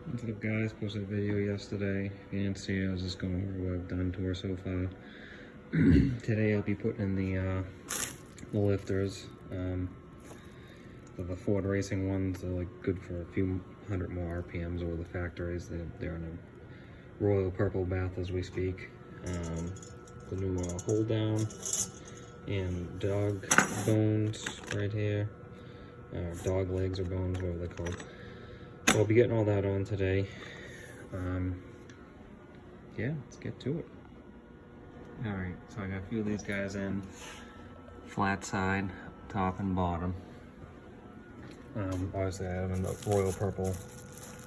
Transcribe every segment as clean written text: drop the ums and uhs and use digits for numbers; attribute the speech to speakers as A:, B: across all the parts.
A: What's up guys, posted a video yesterday. If you didn't see it, I was just going over what I've done to her so far. Today I'll be putting in the lifters. The Ford Racing ones are like good for a few hundred more RPMs over the factories. They're in a royal purple bath as we speak. The new hold down and dog bones right here. Dog legs or bones, whatever they're called. So I'll be getting all that on today. Yeah, let's get to it. Alright, so I got a few of these guys in. Flat side, top and bottom. Obviously I have them in the royal purple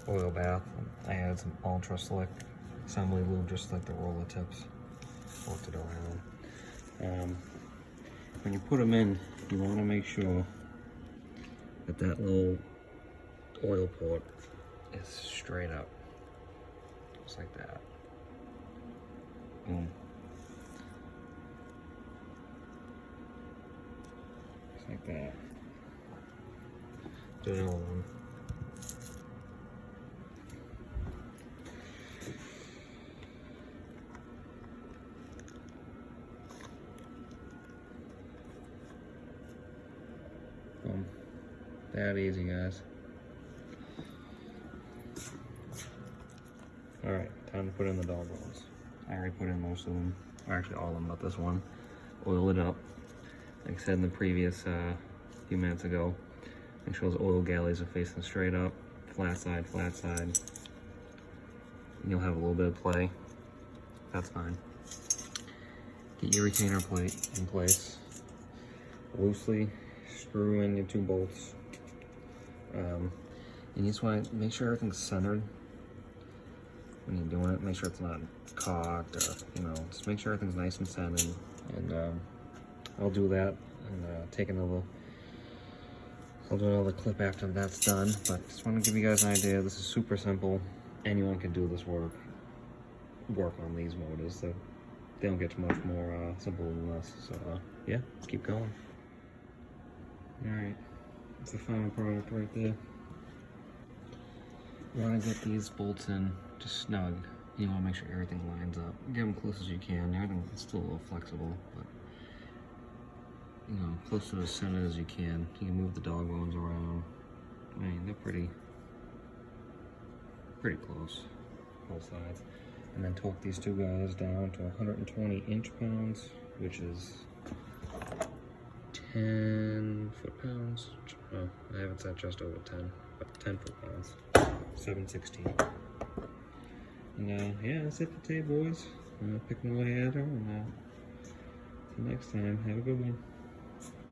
A: oil bath. I added some ultra slick assembly lube just like the roller tips. Worked it around. When you put them in, you want to make sure that that little oil port is straight up, just like that. Boom. Just like that. Do another one. Boom. That easy, guys. Alright, time to put in the dog bones. I already put in most of them, or actually all of them but this one. Oil it up. Like I said in the previous few minutes ago, make sure those oil galleys are facing straight up, flat side, and you'll have a little bit of play. That's fine. Get your retainer plate in place. Loosely screw in your 2 bolts. And you just want to make sure everything's centered when you're doing it. Make sure it's not cocked, or just make sure everything's nice and centered. And I'll do that and I'll do another clip after that's done. But just want to give you guys an idea. This is super simple. Anyone can do this work on these motors. They don't get much more simple than this. So yeah, let's keep going. All right, that's the final product right there. You want to get these bolts in just snug. You want to make sure everything lines up. Get them close as you can. Everything's still a little flexible, but close to the center as you can. You can move the dog bones around. I mean, they're pretty close, both sides. And then torque these 2 guys down to 120 inch-pounds, which is 10 foot-pounds. Oh, I have it set just over 10, but 10 foot-pounds. 716. And yeah, that's it for today, boys. Picking away at her, and until next time, have a good one.